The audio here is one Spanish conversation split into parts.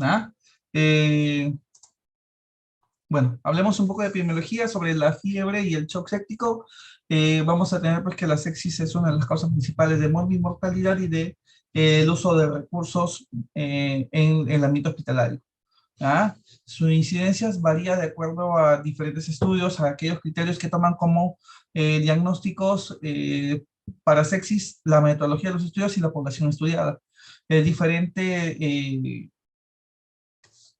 ¿Ah? Eh, bueno, hablemos un poco de epidemiología sobre la fiebre y el shock séptico. Vamos a tener pues que la sepsis es una de las causas principales de mortalidad y de el uso de recursos en el ámbito hospitalario. ¿Ah? Sus incidencias varía de acuerdo a diferentes estudios, a aquellos criterios que toman como diagnósticos para sepsis, la metodología de los estudios y la población estudiada. Es diferente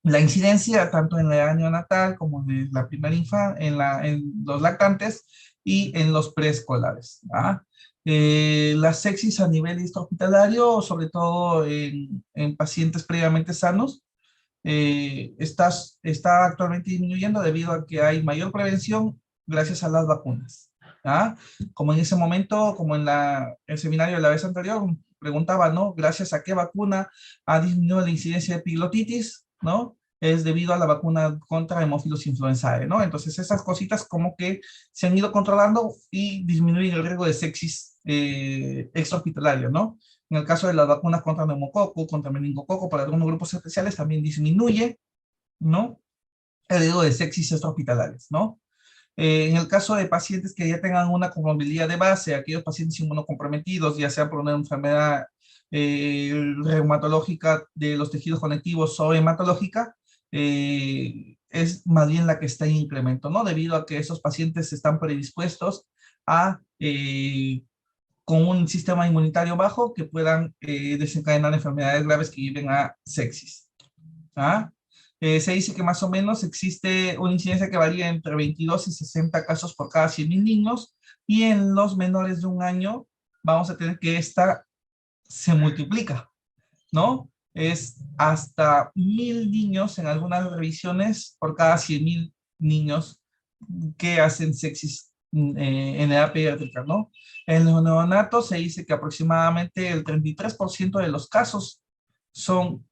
la incidencia tanto en la edad neonatal como en la primera infancia, en los lactantes y en los preescolares. ¿Ah? La sepsis a nivel hospitalario, sobre todo en pacientes previamente sanos, está actualmente disminuyendo debido a que hay mayor prevención gracias a las vacunas. ¿Ah? Como en ese momento, como en el seminario de la vez anterior, preguntaba, ¿no? Gracias a qué vacuna ha disminuido la incidencia de epiglotitis, ¿no? Es debido a la vacuna contra hemófilos influenzae, ¿no? Entonces esas cositas como que se han ido controlando y disminuyen el riesgo de sepsis extrahospitalario, ¿no? En el caso de las vacunas contra neumococo, contra meningococo, para algunos grupos especiales también disminuye, ¿no? El riesgo de sepsis extrahospitalarias, ¿no? En el caso de pacientes que ya tengan una comorbilidad de base, aquellos pacientes inmunocomprometidos, ya sea por una enfermedad reumatológica de los tejidos conectivos o hematológica, es más bien la que está en incremento, ¿no? Debido a que esos pacientes están predispuestos a con un sistema inmunitario bajo que puedan desencadenar enfermedades graves que lleven a sepsis. ¿Ah? Se dice que más o menos existe una incidencia que varía entre 22 y 60 casos por cada 100.000 niños, y en los menores de un año vamos a tener que esta se multiplica, ¿no? Es hasta 1.000 niños en algunas revisiones por cada 100.000 niños que hacen sepsis en edad pediátrica, ¿no? En los neonatos se dice que aproximadamente el 33% de los casos son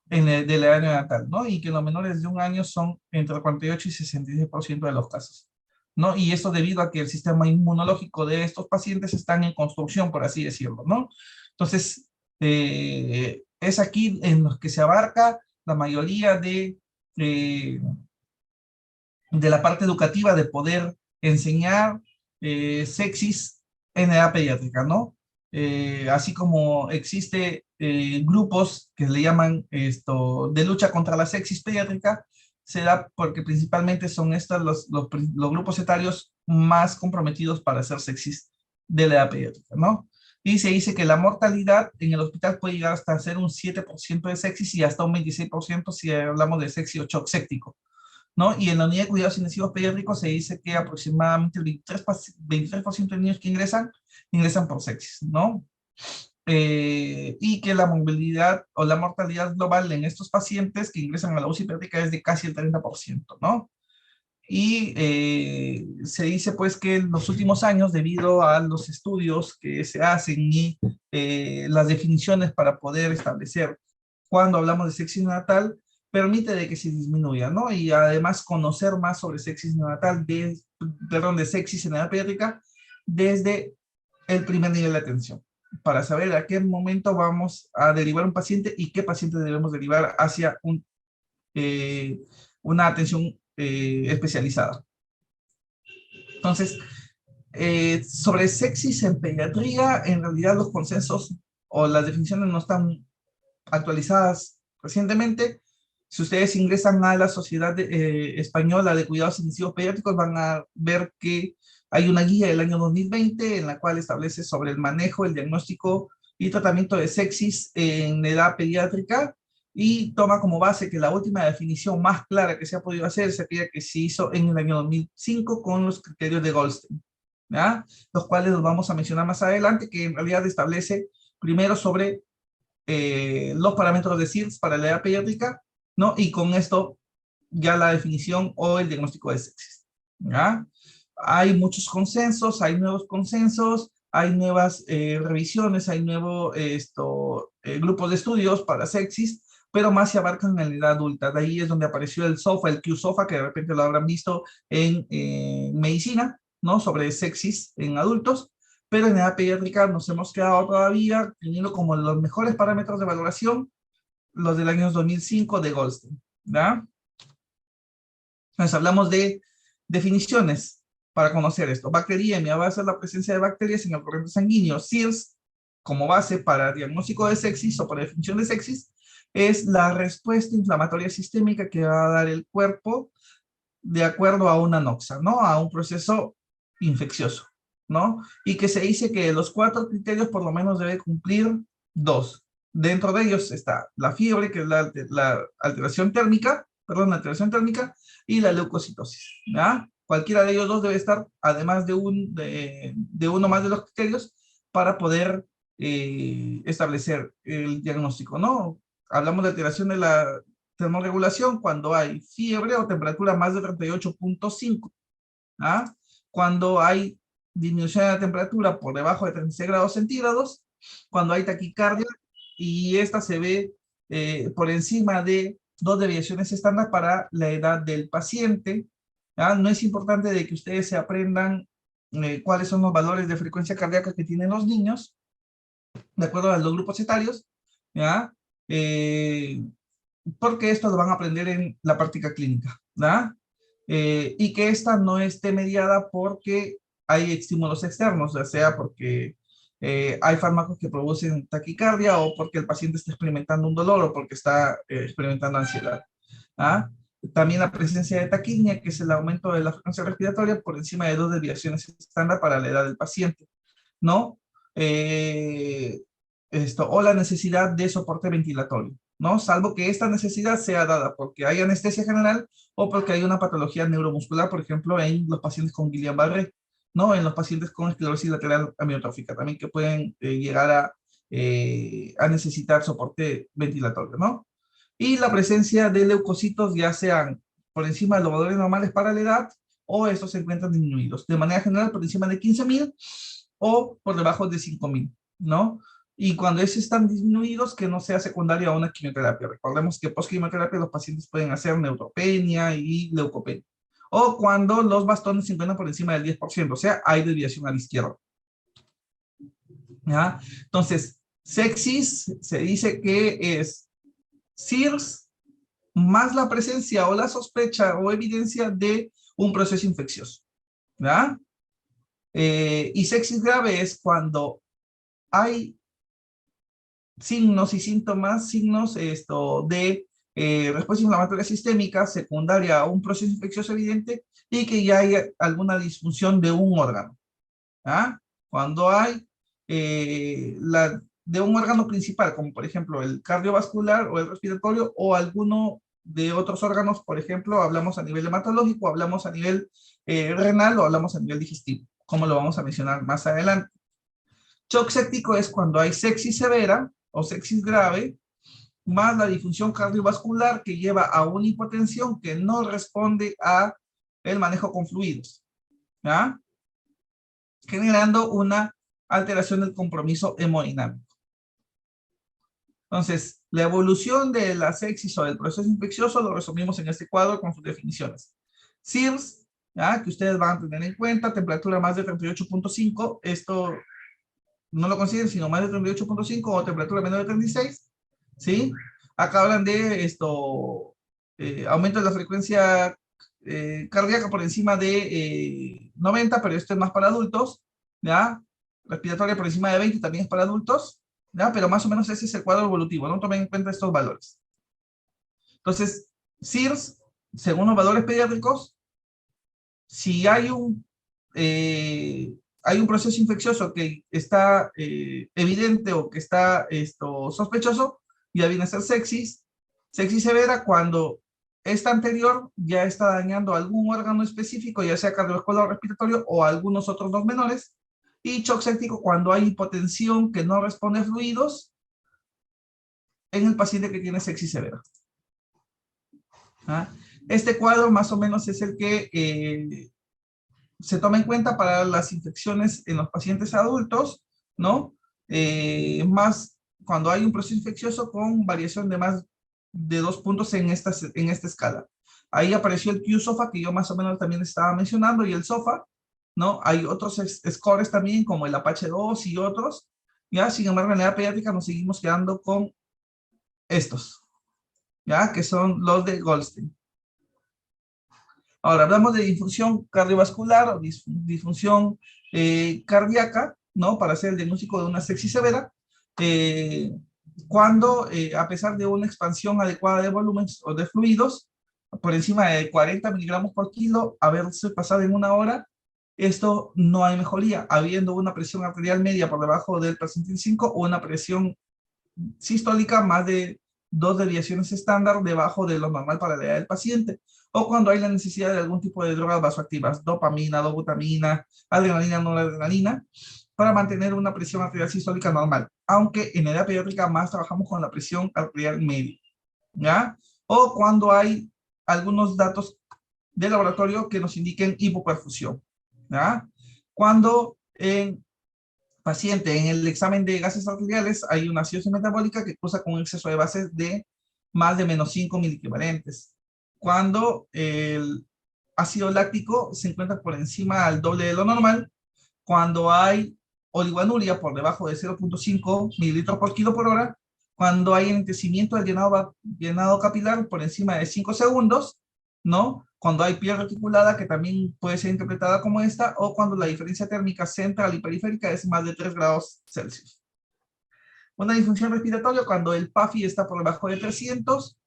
de la edad neonatal, ¿no? Y que los menores de un año son entre 48 y 66% de los casos, ¿no? Y esto debido a que el sistema inmunológico de estos pacientes está en construcción, por así decirlo, ¿no? Entonces, es aquí en los que se abarca la mayoría eh, de la parte educativa de poder enseñar sexis en edad pediátrica, ¿no? Así como existe grupos que le llaman esto de lucha contra la sexis pediátrica, se da porque principalmente son estos los grupos etarios más comprometidos para hacer sexis de la edad pediátrica, ¿no? Y se dice que la mortalidad en el hospital puede llegar hasta ser un 7% de sepsis y hasta un 26% si hablamos de sepsis o shock séptico, ¿no? Y en la unidad de cuidados intensivos pediátricos se dice que aproximadamente el 23% de niños que ingresan por sepsis, ¿no? Y que la movilidad o la mortalidad global en estos pacientes que ingresan a la UCI pediátrica es de casi el 30%, ¿no? Y se dice pues que en los últimos años, debido a los estudios que se hacen y las definiciones para poder establecer cuando hablamos de sepsis neonatal, permite de que se disminuya, ¿no? Y además conocer más sobre sepsis neonatal, perdón, de sepsis en edad pediátrica desde el primer nivel de atención, para saber a qué momento vamos a derivar un paciente y qué paciente debemos derivar hacia eh, una atención especializada. Entonces, sobre sepsis en pediatría, en realidad los consensos o las definiciones no están actualizadas recientemente. Si ustedes ingresan a la Sociedad Española de Cuidados Intensivos Pediátricos, van a ver que hay una guía del año 2020 en la cual establece sobre el manejo, el diagnóstico y tratamiento de sepsis en edad pediátrica, y toma como base que la última definición más clara que se ha podido hacer es aquella que se hizo en el año 2005 con los criterios de Goldstein, ¿ya? Los cuales los vamos a mencionar más adelante, que en realidad establece primero sobre los parámetros de SIRS para la edad pediátrica, ¿no? Y con esto ya la definición o el diagnóstico de sepsis, ¿ya? Hay muchos consensos, hay nuevos consensos, hay nuevas revisiones, hay nuevos grupos de estudios para sepsis, pero más se abarcan en la edad adulta. De ahí es donde apareció el SOFA, el Q-SOFA, que de repente lo habrán visto en medicina, ¿no? Sobre sepsis en adultos, pero en edad pediátrica nos hemos quedado todavía teniendo como los mejores parámetros de valoración los del año 2005 de Goldstein, ¿ya? Entonces hablamos de definiciones para conocer esto. Bacteriemia va a ser la presencia de bacterias en el corriente sanguíneo. SIRS, como base para diagnóstico de sepsis o para definición de sepsis, es la respuesta inflamatoria sistémica que va a dar el cuerpo de acuerdo a una noxa, ¿no? A un proceso infeccioso, ¿no? Y que se dice que de los 4 criterios por lo menos debe cumplir 2. Dentro de ellos está la fiebre, que es la alteración térmica, perdón, la alteración térmica, y la leucocitosis, ¿ya? Cualquiera de ellos dos debe estar, además de uno más de los criterios, para poder establecer el diagnóstico, ¿no? Hablamos de alteración de la termorregulación cuando hay fiebre o temperatura más de 38.5, ¿ah? Cuando hay disminución de la temperatura por debajo de 36 grados centígrados, cuando hay taquicardia y esta se ve por encima de 2 desviaciones estándar para la edad del paciente. ¿Ah? No es importante de que ustedes se aprendan cuáles son los valores de frecuencia cardíaca que tienen los niños, de acuerdo a los grupos etarios, ¿ya? Porque esto lo van a aprender en la práctica clínica, ¿verdad? Y que esta no esté mediada porque hay estímulos externos, ya sea porque hay fármacos que producen taquicardia o porque el paciente está experimentando un dolor o porque está experimentando ansiedad. ¿Ah? También la presencia de taquipnea, que es el aumento de la frecuencia respiratoria por encima de 2 desviaciones estándar para la edad del paciente, ¿no? O la necesidad de soporte ventilatorio, ¿no? Salvo que esta necesidad sea dada porque hay anestesia general o porque hay una patología neuromuscular, por ejemplo, en los pacientes con Guillain-Barré, ¿no? En los pacientes con esclerosis lateral amiotrófica, también que pueden llegar a necesitar soporte ventilatorio, ¿no? Y la presencia de leucocitos, ya sean por encima de los valores normales para la edad, o estos se encuentran disminuidos. De manera general, por encima de 15.000 o por debajo de 5.000, ¿no? Y cuando esos están disminuidos, que no sea secundaria a una quimioterapia. Recordemos que post-quimioterapia los pacientes pueden hacer neutropenia y leucopenia. O cuando los bastones se encuentran por encima del 10%, o sea, hay desviación a la izquierda. ¿Ya? Entonces, sepsis se dice que es SIRS más la presencia o la sospecha o evidencia de un proceso infeccioso. ¿Ya? Y sepsis grave es cuando hay signos y síntomas, signos de respuesta inflamatoria sistémica secundaria a un proceso infeccioso evidente y que ya hay alguna disfunción de un órgano. ¿Ah? Cuando hay de un órgano principal, como por ejemplo el cardiovascular o el respiratorio o alguno de otros órganos, por ejemplo, hablamos a nivel hematológico, hablamos a nivel renal o hablamos a nivel digestivo, como lo vamos a mencionar más adelante. Shock séptico es cuando hay sepsis severa o sepsis grave, más la disfunción cardiovascular que lleva a una hipotensión que no responde a el manejo con fluidos, ¿ya? Generando una alteración del compromiso hemodinámico. Entonces, la evolución de la sepsis o del proceso infeccioso lo resumimos en este cuadro con sus definiciones. SIRS, ¿ya? Que ustedes van a tener en cuenta, temperatura más de 38.5, esto no lo consideren, sino más de 38.5 o temperatura menor de 36, ¿sí? Acá hablan de aumento de la frecuencia cardíaca por encima de 90, pero esto es más para adultos, ¿ya? Respiratoria por encima de 20 también es para adultos, ¿ya? Pero más o menos ese es el cuadro evolutivo, no tomen en cuenta estos valores. Entonces, SIRS, según los valores pediátricos, si hay un proceso infeccioso que está evidente o que está sospechoso, ya viene a ser sepsis severa cuando esta anterior ya está dañando algún órgano específico, ya sea cardiovascular o respiratorio o algunos otros dos menores, y shock séptico cuando hay hipotensión que no responde a fluidos en el paciente que tiene sepsis severa. ¿Ah? Este cuadro más o menos es el que se toma en cuenta para las infecciones en los pacientes adultos, ¿no? Más cuando hay un proceso infeccioso con variación de más de 2 puntos en esta escala. Ahí apareció el Q-SOFA, que yo más o menos también estaba mencionando, y el SOFA, ¿no? Hay otros scores también, como el Apache 2 y otros, ¿ya? Sin embargo, en la edad pediátrica nos seguimos quedando con estos, ¿ya? Que son los de Goldstein. Ahora, hablamos de disfunción cardiovascular o disfunción cardíaca, ¿no? Para hacer el diagnóstico de una sepsis severa, eh, cuando, a pesar de una expansión adecuada de volúmenes o de fluidos, por encima de 40 miligramos por kilo, haberse pasado en una hora, esto no hay mejoría, habiendo una presión arterial media por debajo del percentil 5 o una presión sistólica más de 2 desviaciones estándar debajo de lo normal para la edad del paciente, o cuando hay la necesidad de algún tipo de drogas vasoactivas, dopamina, dobutamina, adrenalina, noradrenalina, para mantener una presión arterial sistólica normal, aunque en edad pediátrica más trabajamos con la presión arterial media, ¿ya? O cuando hay algunos datos de laboratorio que nos indiquen hipoperfusión, ¿ya? Cuando en paciente en el examen de gases arteriales hay una acidosis metabólica que cursa con un exceso de bases de más de menos 5 miliequivalentes. Cuando el ácido láctico se encuentra por encima al doble de lo normal, cuando hay oligoanuria por debajo de 0.5 mililitros por kilo por hora, cuando hay enriquecimiento del llenado capilar por encima de 5 segundos, ¿no? Cuando hay piel reticulada, que también puede ser interpretada como esta, o cuando la diferencia térmica central y periférica es más de 3 grados Celsius. Una disfunción respiratoria cuando el PAFI está por debajo de 300,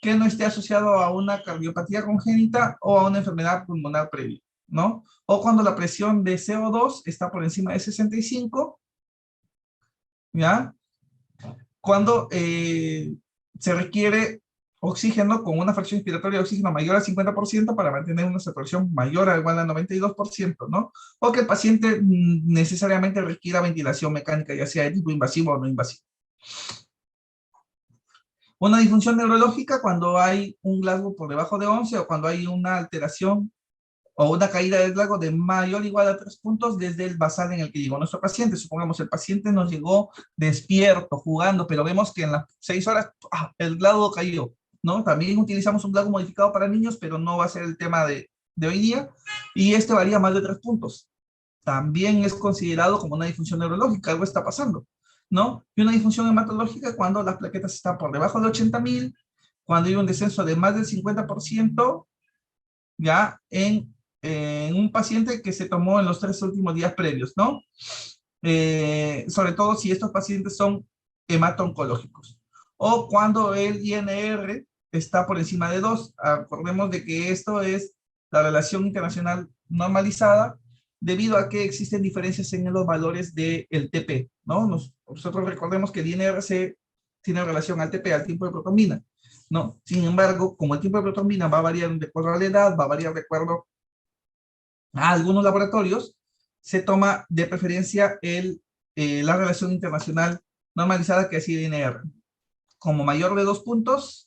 que no esté asociado a una cardiopatía congénita o a una enfermedad pulmonar previa, ¿no? O cuando la presión de CO2 está por encima de 65, ¿ya? Cuando se requiere oxígeno con una fracción inspiratoria de oxígeno mayor al 50% para mantener una saturación mayor o igual al 92%, ¿no? O que el paciente necesariamente requiera ventilación mecánica, ya sea de tipo invasivo o no invasivo. Una disfunción neurológica cuando hay un Glasgow por debajo de 11 o cuando hay una alteración o una caída del Glasgow de mayor o igual a 3 puntos desde el basal en el que llegó nuestro paciente. Supongamos el paciente nos llegó despierto, jugando, pero vemos que en las 6 horas el Glasgow cayó, ¿no? También utilizamos un Glasgow modificado para niños, pero no va a ser el tema de hoy día, y este varía más de 3 puntos. También es considerado como una disfunción neurológica, algo está pasando, ¿no? Y una disfunción hematológica cuando las plaquetas están por debajo de 80.000, cuando hay un descenso de más del 50%, ya en un paciente que se tomó en los 3 últimos días previos, ¿no? Sobre todo si estos pacientes son hemato-oncológicos. O cuando el INR está por encima de 2. Acordemos de que esto es la relación internacional normalizada debido a que existen diferencias en los valores del TP, ¿no? Nosotros recordemos que el INR tiene relación al TP, al tiempo de protrombina, ¿no? Sin embargo, como el tiempo de protrombina va a variar de acuerdo a la edad, va a variar de acuerdo a algunos laboratorios, se toma de preferencia la relación internacional normalizada que es INR. Como mayor de 2 puntos,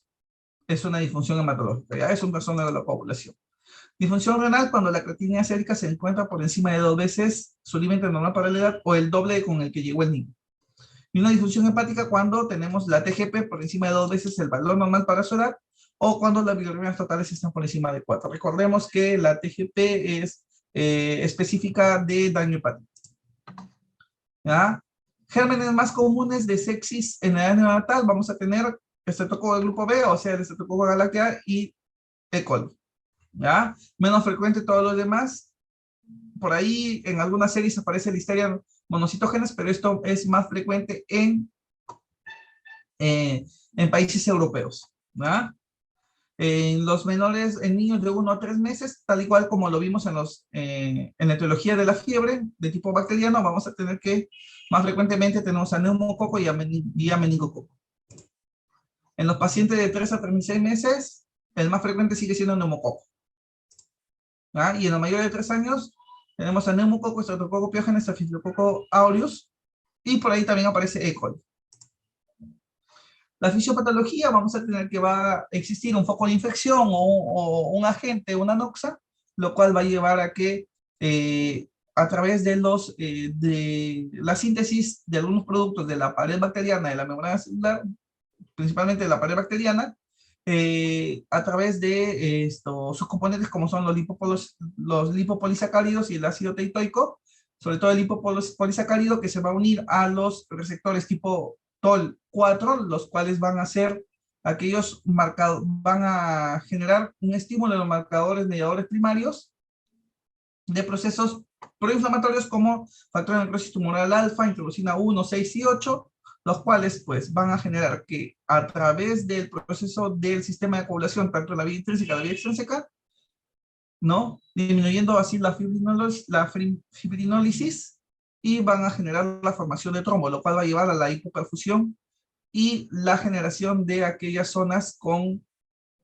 es una disfunción hematológica, ya es un trastorno de la coagulación. Disfunción renal cuando la creatinina sérica se encuentra por encima de 2 veces su límite normal para la edad o el doble con el que llegó el niño. Y una disfunción hepática cuando tenemos la TGP por encima de 2 veces el valor normal para su edad o cuando las bilirrubinas totales están por encima de 4. Recordemos que la TGP es específica de daño hepático. ¿Ya? Gérmenes más comunes de sepsis en la edad neonatal, vamos a tener estreptococo del grupo B, o sea, el estreptococo galactea y E. coli. ¿Ya? Menos frecuente todos los demás. Por ahí en algunas series aparece la listeria monocitógenas, pero esto es más frecuente en países europeos. ¿Ya? En los menores, en niños de 1 a 3 meses, tal y cual como lo vimos en la etiología de la fiebre de tipo bacteriano, vamos a tener que más frecuentemente tenemos a neumococo y a meningococo. En los pacientes de 3 a 36 meses, el más frecuente sigue siendo neumococo. ¿Ah? Y en los mayores de 3 años, tenemos a neumococo, estreptococo piógenes, staphylococcus aureus, y por ahí también aparece E. coli. La fisiopatología, vamos a tener que va a existir un foco de infección o un agente, una noxa, lo cual va a llevar a que a través de la síntesis de algunos productos de la pared bacteriana, de la membrana celular, principalmente de la pared bacteriana, a través de sus componentes como son los lipopolisacáridos y el ácido teitoico, sobre todo el lipopolisacárido que se va a unir a los receptores tipo TOL4, los cuales van a ser aquellos marcados, van a generar un estímulo en los marcadores mediadores primarios de procesos proinflamatorios como factor de necrosis tumoral alfa, interleucina 1, 6 y 8, los cuales pues van a generar que a través del proceso del sistema de coagulación, tanto la vía intrínseca como la vía extrínseca, ¿no? Disminuyendo así la fibrinólisis y van a generar la formación de trombo, lo cual va a llevar a la hipoperfusión y la generación de aquellas zonas con,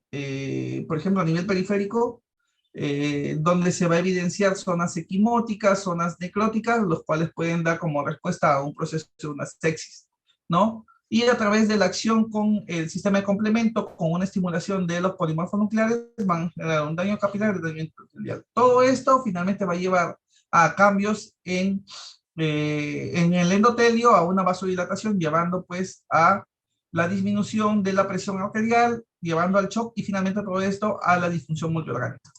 por ejemplo, a nivel periférico, donde se va a evidenciar zonas equimóticas, zonas necróticas, los cuales pueden dar como respuesta a un proceso de una sepsis, ¿no? Y a través de la acción con el sistema de complemento, con una estimulación de los polimorfos nucleares, van a generar un daño capilar y daño endotelial. Todo esto finalmente va a llevar a cambios en el endotelio, a una vasodilatación, llevando pues a la disminución de la presión arterial, llevando al shock y finalmente todo esto a la disfunción multiorgánica.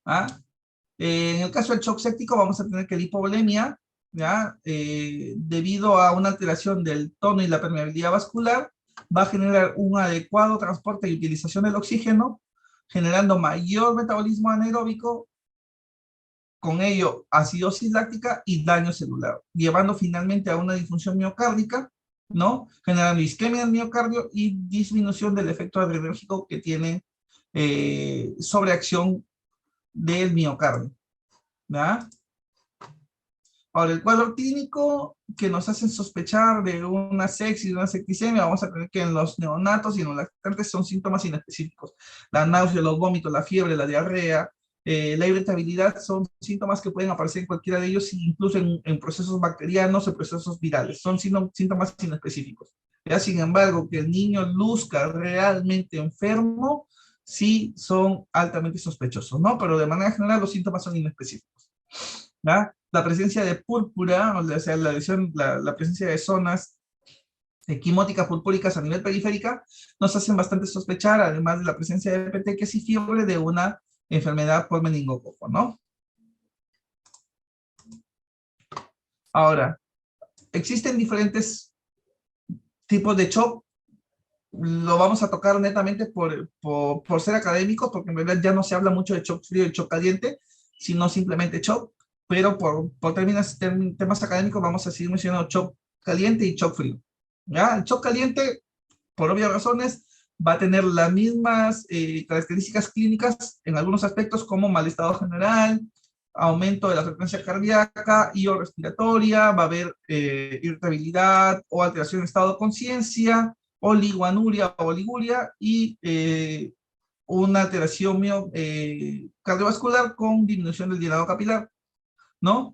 ¿Ah? En el caso del shock séptico vamos a tener que la hipovolemia, ¿ya? Debido a una alteración del tono y la permeabilidad vascular, va a generar un adecuado transporte y utilización del oxígeno, generando mayor metabolismo anaeróbico, con ello acidosis láctica y daño celular, llevando finalmente a una disfunción miocárdica, ¿no? Generando isquemia del miocardio y disminución del efecto adrenérgico que tiene sobreacción del miocardio, ¿ya? Ahora, el cuadro clínico que nos hacen sospechar de una sepsis, de una septicemia, vamos a tener que en los neonatos y en los lactantes son síntomas inespecíficos. La náusea, los vómitos, la fiebre, la diarrea, la irritabilidad son síntomas que pueden aparecer en cualquiera de ellos, incluso en procesos bacterianos o procesos virales. Son síntomas inespecíficos. ¿Ya? Sin embargo, que el niño luzca realmente enfermo, sí son altamente sospechosos, ¿no? Pero de manera general los síntomas son inespecíficos. ¿Ya? La presencia de púrpura, o sea, la presencia de zonas equimóticas purpúricas a nivel periférica, nos hacen bastante sospechar, además de la presencia de petequias y fiebre, de una enfermedad por meningococo, ¿no? Ahora, existen diferentes tipos de shock. Lo vamos a tocar netamente por ser académicos, porque en realidad ya no se habla mucho de shock frío y shock caliente, sino simplemente shock, pero por temas académicos vamos a seguir mencionando shock caliente y shock frío. ¿Ya? El shock caliente, por obvias razones, va a tener las mismas características clínicas en algunos aspectos como mal estado general, aumento de la frecuencia cardíaca y o respiratoria, va a haber irritabilidad o alteración de estado de conciencia, oliguanuria o oliguria y una alteración cardiovascular con disminución del llenado capilar, ¿no?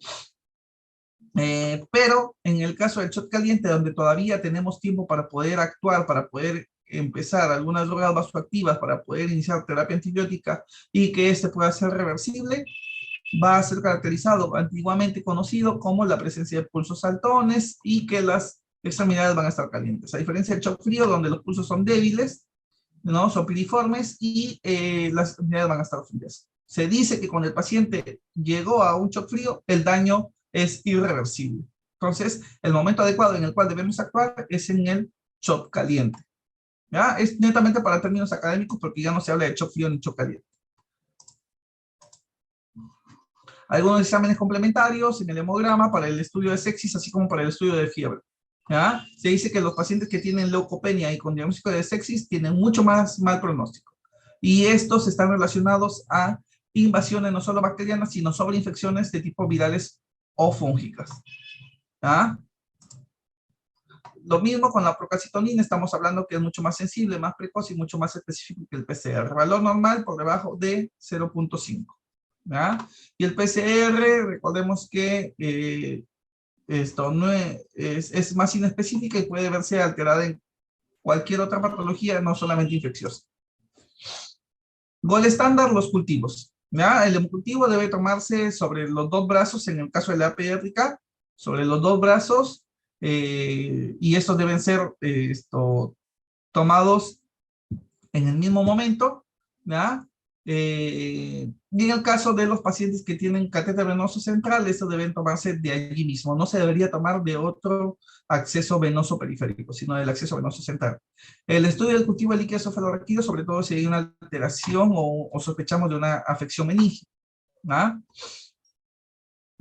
Pero en el caso del shock caliente, donde todavía tenemos tiempo para poder actuar, para poder empezar algunas drogas vasoactivas, para poder iniciar terapia antibiótica y que este pueda ser reversible, va a ser caracterizado, antiguamente conocido como la presencia de pulsos saltones y que las extremidades van a estar calientes. A diferencia del shock frío, donde los pulsos son débiles, ¿no? Son piriformes y las extremidades van a estar frías. Se dice que cuando el paciente llegó a un shock frío, el daño es irreversible. Entonces, el momento adecuado en el cual debemos actuar es en el shock caliente. ¿Ya? Es netamente para términos académicos porque ya no se habla de shock frío ni shock caliente. Algunos exámenes complementarios en el hemograma para el estudio de sepsis, así como para el estudio de fiebre. ¿Ya? Se dice que los pacientes que tienen leucopenia y con diagnóstico de sepsis tienen mucho más mal pronóstico. Y estos están relacionados a invasiones no solo bacterianas, sino sobreinfecciones de tipo virales o fúngicas. ¿Ya? Lo mismo con la procalcitonina, estamos hablando que es mucho más sensible, más precoz y mucho más específico que el PCR. Valor normal por debajo de 0.5. ¿Ya? Y el PCR, recordemos que esto no es más inespecífica y puede verse alterada en cualquier otra patología, no solamente infecciosa. Gol estándar, los cultivos. ¿Ya? El hemocultivo debe tomarse sobre los dos brazos, en el caso de la pediátrica, sobre los dos brazos, y estos deben ser tomados en el mismo momento, ¿ya? Y en el caso de los pacientes que tienen catéter venoso central, esto deben tomarse de allí mismo. No se debería tomar de otro acceso venoso periférico, sino del acceso venoso central. El estudio del cultivo de líquido cefalorraquídeo, sobre todo si hay una alteración o sospechamos de una afección meningial. ¿Ah?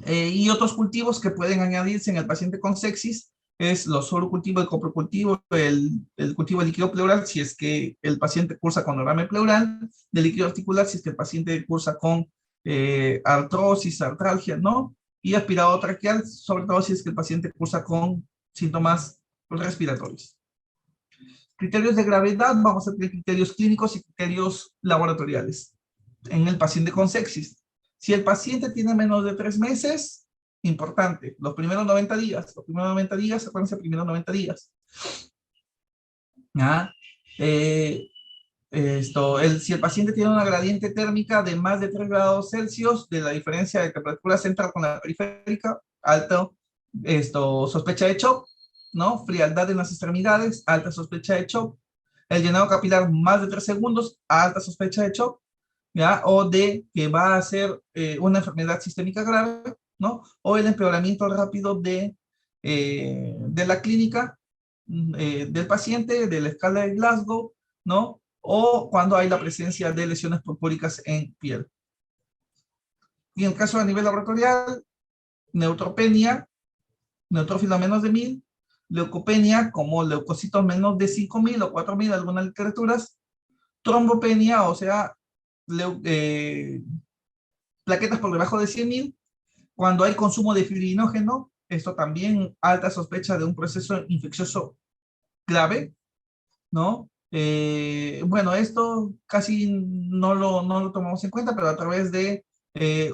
Y otros cultivos que pueden añadirse en el paciente con sepsis es los sorocultivos, el coprocultivo, el cultivo de líquido pleural, si es que el paciente cursa con derrame pleural, de líquido articular, si es que el paciente cursa con artrosis, artralgia, ¿no? Y aspirado traqueal, sobre todo si es que el paciente cursa con síntomas respiratorios. Criterios de gravedad, vamos a tener criterios clínicos y criterios laboratoriales en el paciente con sepsis. Si el paciente tiene menos de 3 meses, importante, los primeros 90 días, acuérdense, primeros 90 días. ¿Ah? Si el paciente tiene una gradiente térmica de más de 3 grados Celsius, de la diferencia de temperatura central con la periférica, alto, sospecha de shock, ¿no? Frialdad en las extremidades, alta sospecha de shock. El llenado capilar más de 3 segundos, alta sospecha de shock. ¿Ya? O de que va a ser una enfermedad sistémica grave, ¿no? O el empeoramiento rápido de la clínica del paciente, de la escala de Glasgow, ¿no? O cuando hay la presencia de lesiones purpúricas en piel. Y en el caso a nivel laboratorial, neutropenia, neutrófilo menos de 1000, leucopenia como leucocitos menos de 5000 o 4000, algunas literaturas, trombopenia, o sea, plaquetas por debajo de 100.000, cuando hay consumo de fibrinógeno, esto también alta sospecha de un proceso infeccioso grave, ¿no? Bueno, esto casi no lo tomamos en cuenta, pero a través de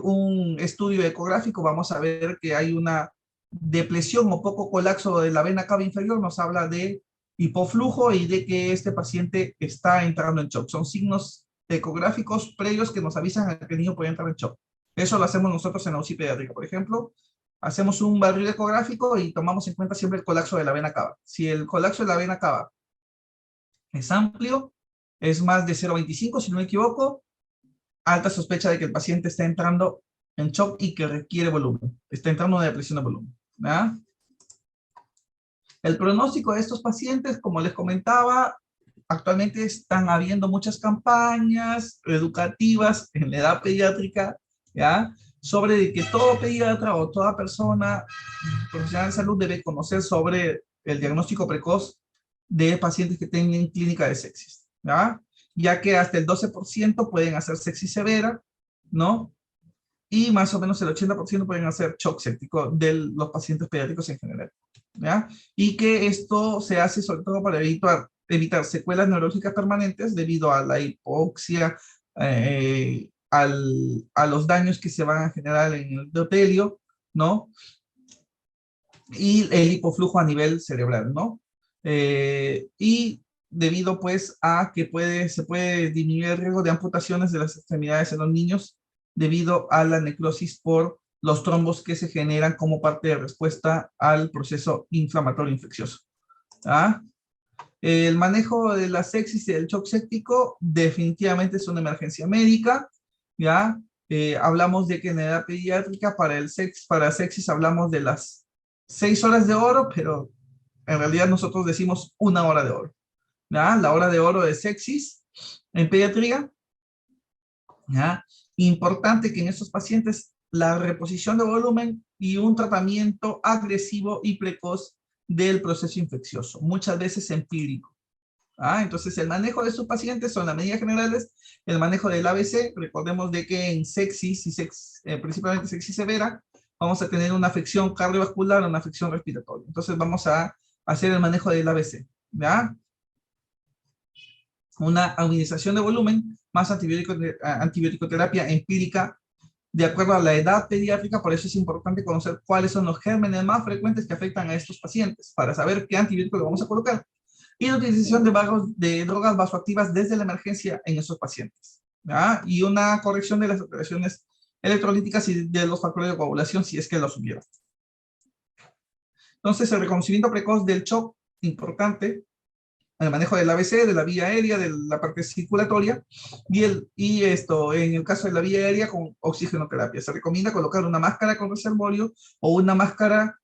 un estudio ecográfico vamos a ver que hay una depresión o poco colapso de la vena cava inferior, nos habla de hipoflujo y de que este paciente está entrando en shock. Son signos ecográficos previos que nos avisan a que el niño puede entrar en shock. Eso lo hacemos nosotros en la UCI pediátrica, por ejemplo. Hacemos un barrido ecográfico y tomamos en cuenta siempre el colapso de la vena cava. Si el colapso de la vena cava es amplio, es más de 0,25, si no me equivoco, alta sospecha de que el paciente está entrando en shock y que requiere volumen. Está entrando en depresión de volumen. ¿Verdad? El pronóstico de estos pacientes, como les comentaba, actualmente están habiendo muchas campañas educativas en la edad pediátrica, ¿ya? Sobre que todo pediatra o toda persona profesional de salud debe conocer sobre el diagnóstico precoz de pacientes que tengan clínica de sepsis, ¿ya? Ya que hasta el 12% pueden hacer sepsis severa, ¿no? Y más o menos el 80% pueden hacer shock séptico de los pacientes pediátricos en general, ¿ya? Y que esto se hace sobre todo para evitar secuelas neurológicas permanentes debido a la hipoxia, a los daños que se van a generar en el endotelio, ¿no? Y el hipoflujo a nivel cerebral, ¿no? Y debido pues a que se puede disminuir el riesgo de amputaciones de las extremidades en los niños debido a la necrosis por los trombos que se generan como parte de respuesta al proceso inflamatorio infeccioso. ¿Ah? El manejo de la sepsis y del shock séptico definitivamente es una emergencia médica, ¿ya? Hablamos de que en edad pediátrica para sepsis hablamos de las 6 horas de oro, pero en realidad nosotros decimos 1 hora de oro, ¿ya? La hora de oro de sepsis en pediatría, ¿ya? Importante que en estos pacientes la reposición de volumen y un tratamiento agresivo y precoz del proceso infeccioso, muchas veces empírico. Entonces, el manejo de estos pacientes son las medidas generales, el manejo del ABC, recordemos de que en sepsis, principalmente sepsis severa, vamos a tener una afección cardiovascular, una afección respiratoria. Entonces, vamos a hacer el manejo del ABC, ¿ya? Una administración de volumen más antibiótico-terapia empírica de acuerdo a la edad pediátrica, por eso es importante conocer cuáles son los gérmenes más frecuentes que afectan a estos pacientes, para saber qué antibiótico le vamos a colocar. Y la utilización de drogas vasoactivas desde la emergencia en estos pacientes, ¿ya? Y una corrección de las alteraciones electrolíticas y de los factores de coagulación si es que los hubiera. Entonces, el reconocimiento precoz del shock, importante, el manejo del ABC, de la vía aérea, de la parte circulatoria, y esto, en el caso de la vía aérea, con oxigenoterapia. Se recomienda colocar una máscara con reservorio o una máscara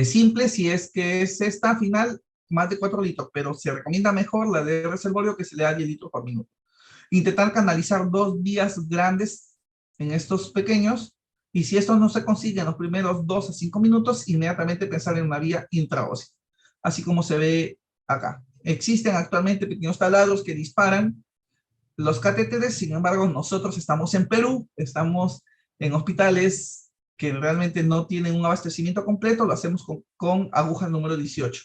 simple, si es que es esta final, más de 4 litros, pero se recomienda mejor la de reservorio, que se le da 10 litros por minuto. Intentar canalizar 2 vías grandes en estos pequeños, y si esto no se consigue en los primeros 2 a 5 minutos, inmediatamente pensar en una vía intraósea, así como se ve acá. Existen actualmente pequeños taladros que disparan los catéteres. Sin embargo, nosotros estamos en Perú, estamos en hospitales que realmente no tienen un abastecimiento completo, lo hacemos con aguja número 18.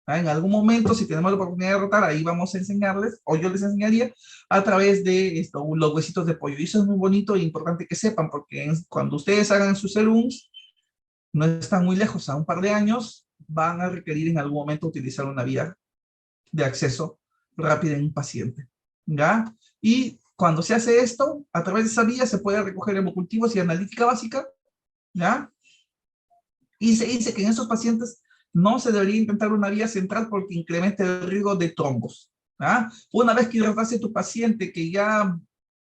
En algún momento, si tenemos la oportunidad de rotar, ahí vamos a enseñarles, o yo les enseñaría, a través de esto, los huesitos de pollo. Y eso es muy bonito e importante que sepan, porque cuando ustedes hagan sus serums, no están muy lejos, a un par de años, van a requerir en algún momento utilizar una vía de acceso rápida en un paciente. ¿Ya? Y cuando se hace esto, a través de esa vía se puede recoger hemocultivos y analítica básica, ¿ya? Y se dice que en esos pacientes no se debería intentar una vía central porque incrementa el riesgo de trombos. ¿Ya? Una vez que hidrataste tu paciente que ya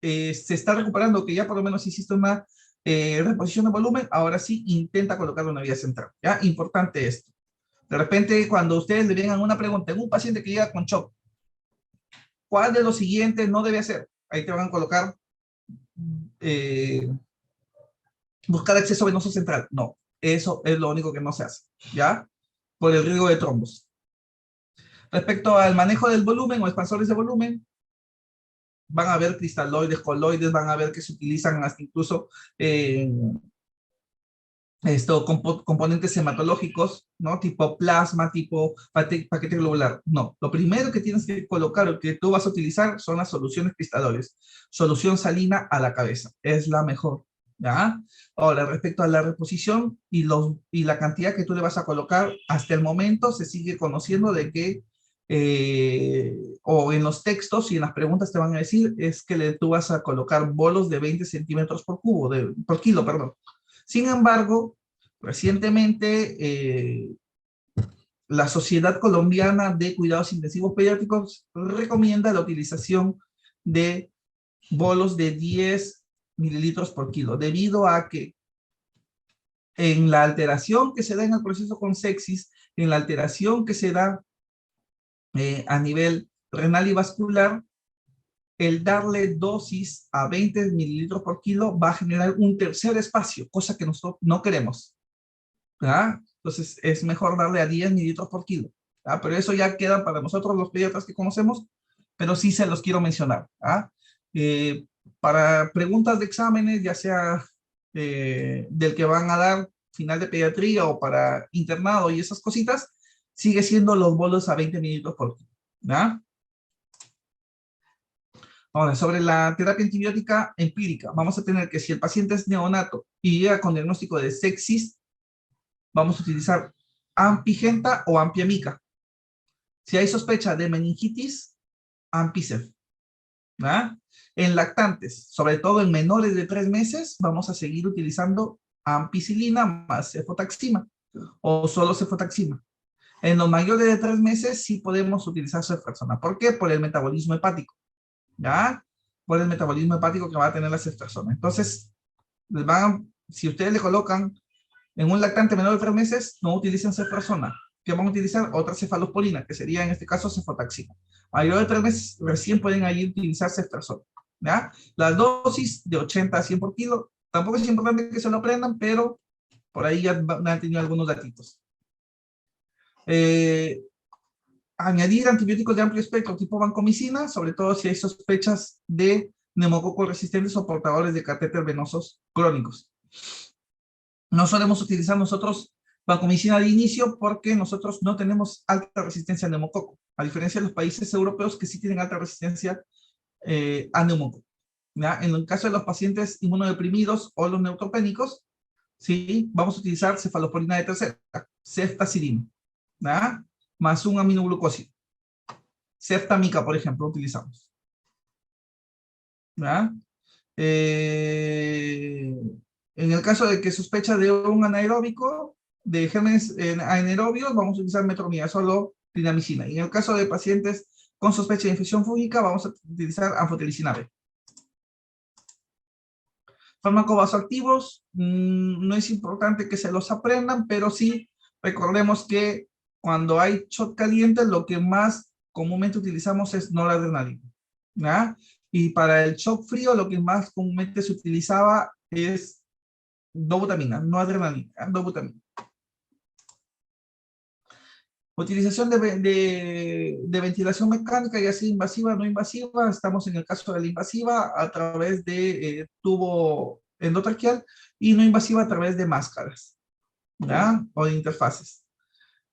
se está recuperando, que ya por lo menos hiciste una reposición de volumen, ahora sí intenta colocar una vía central. ¿Ya? Importante esto. De repente, cuando ustedes le vengan una pregunta en un paciente que llega con shock, ¿cuál de los siguientes no debe hacer? Ahí te van a colocar eh, buscar acceso venoso central. No, eso es lo único que no se hace, ¿ya? Por el riesgo de trombos. Respecto al manejo del volumen o expansores de volumen, van a ver cristaloides, coloides, van a ver que se utilizan hasta incluso componentes hematológicos, ¿no? Tipo plasma, tipo paquete globular. No, lo primero que tienes que colocar o que tú vas a utilizar son las soluciones cristaloides. Solución salina a la cabeza, es la mejor, ¿ya? Ahora, respecto a la reposición y la cantidad que tú le vas a colocar, hasta el momento se sigue conociendo de que, o en los textos y en las preguntas te van a decir, es que tú vas a colocar bolos de 20 centímetros por kilo, perdón. Sin embargo, recientemente la Sociedad Colombiana de Cuidados Intensivos Pediátricos recomienda la utilización de bolos de 10 mililitros por kilo, debido a que en la alteración que se da en el proceso con sepsis, en la alteración que se da a nivel renal y vascular, el darle dosis a 20 mililitros por kilo va a generar un tercer espacio, cosa que nosotros no queremos. ¿Ya? Entonces es mejor darle a 10 mililitros por kilo. ¿Ya? Pero eso ya queda para nosotros los pediatras que conocemos, pero sí se los quiero mencionar. ¿Ya? Para preguntas de exámenes, ya sea del que van a dar final de pediatría o para internado y esas cositas, sigue siendo los bolos a 20 mililitros por kilo. ¿Ya? Ahora, sobre la terapia antibiótica empírica, vamos a tener que si el paciente es neonato y llega con diagnóstico de sepsis, vamos a utilizar ampigenta o ampiamica. Si hay sospecha de meningitis, ampicef. ¿Ah? En lactantes, sobre todo en menores de 3 meses, vamos a seguir utilizando ampicilina más cefotaxima o solo cefotaxima. En los mayores de 3 meses sí podemos utilizar ceftriaxona. ¿Por qué? Por el metabolismo hepático. ¿Ya? Por el metabolismo hepático que va a tener la ceftriaxona. Entonces, si ustedes le colocan en un lactante menor de 3 meses, no utilicen ceftriaxona, que van a utilizar otra cefalosporina, que sería en este caso cefotaxima. Mayor de 3 meses, recién pueden ahí utilizar ceftriaxona. ¿Ya? Las dosis de 80 a 100 por kilo, tampoco es importante que se lo aprendan, pero por ahí ya han tenido algunos datitos. Añadir antibióticos de amplio espectro tipo vancomicina, sobre todo si hay sospechas de neumococos resistentes o portadores de catéter venosos crónicos. No solemos utilizar nosotros vancomicina de inicio porque nosotros no tenemos alta resistencia al neumococo, a diferencia de los países europeos que sí tienen alta resistencia a neumococo. ¿Ya? En el caso de los pacientes inmunodeprimidos o los neutropénicos, sí, vamos a utilizar cefalosporina de tercera, ceftazidima, ¿ya? Más un aminoglucósido. Ceftamica, por ejemplo, utilizamos. ¿Ya? En el caso de que sospecha de un anaeróbico, de gérmenes anaerobios, vamos a utilizar metronidazolo, clindamicina. Y en el caso de pacientes con sospecha de infección fúngica, vamos a utilizar anfotericina B. Fármacos vasoactivos, no es importante que se los aprendan, pero sí recordemos que cuando hay shock caliente, lo que más comúnmente utilizamos es noradrenalina, ¿ya? Y para el shock frío, lo que más comúnmente se utilizaba es dobutamina, no adrenalina, dobutamina. Utilización de ventilación mecánica, ya sea invasiva o no invasiva. Estamos en el caso de la invasiva a través de tubo endotraqueal y no invasiva a través de máscaras, ¿ya? O de interfaces.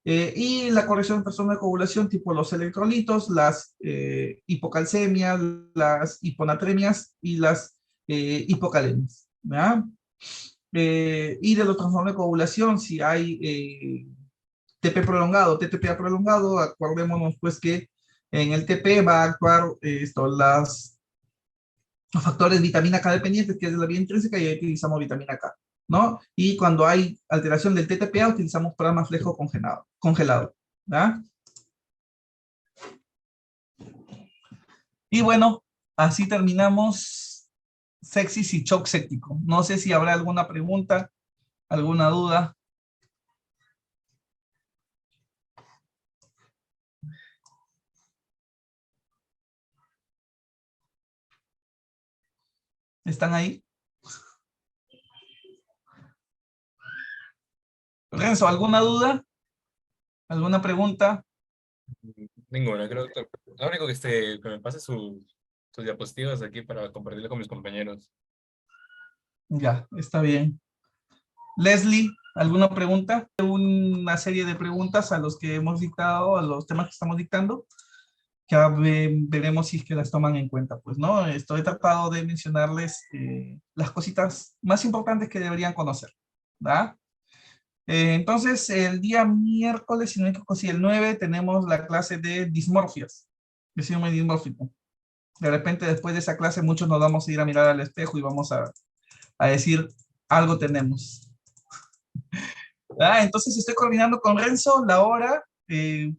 Y la corrección de trastorno de coagulación, tipo los electrolitos, las hipocalcemias, las hiponatremias y las hipocalemias, ¿ya? Y de los trastornos de coagulación, si hay TP prolongado, TTPA prolongado, acordémonos pues que en el TP va a actuar los factores vitamina K dependientes, que es de la vía intrínseca, y ahí utilizamos vitamina K, ¿no? Y cuando hay alteración del TTPA, utilizamos plasma flejo congelado, ¿ya? Y bueno, así terminamos sepsis y shock séptico. No sé si habrá alguna pregunta, alguna duda. ¿Están ahí? Renzo, ¿alguna duda? ¿Alguna pregunta? Ninguna, creo que lo único que me pase sus diapositivas aquí para compartirlo con mis compañeros. Ya, está bien. Leslie, ¿alguna pregunta? Una serie de preguntas a los que hemos dictado, a los temas que estamos dictando, que veremos si es que las toman en cuenta. Pues, ¿no? Estoy tratado de mencionarles las cositas más importantes que deberían conocer, ¿verdad? Entonces, el día miércoles, si no me equivoco, sí, el 9, tenemos la clase de dismorfias, de síndrome dismórfico. De repente, después de esa clase, muchos nos vamos a ir a mirar al espejo y vamos a decir, algo tenemos. Entonces estoy coordinando con Renzo la hora,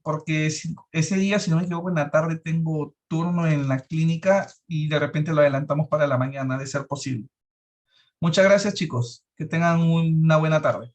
porque ese día, si no me equivoco, en la tarde tengo turno en la clínica y de repente lo adelantamos para la mañana, de ser posible. Muchas gracias, chicos. Que tengan una buena tarde.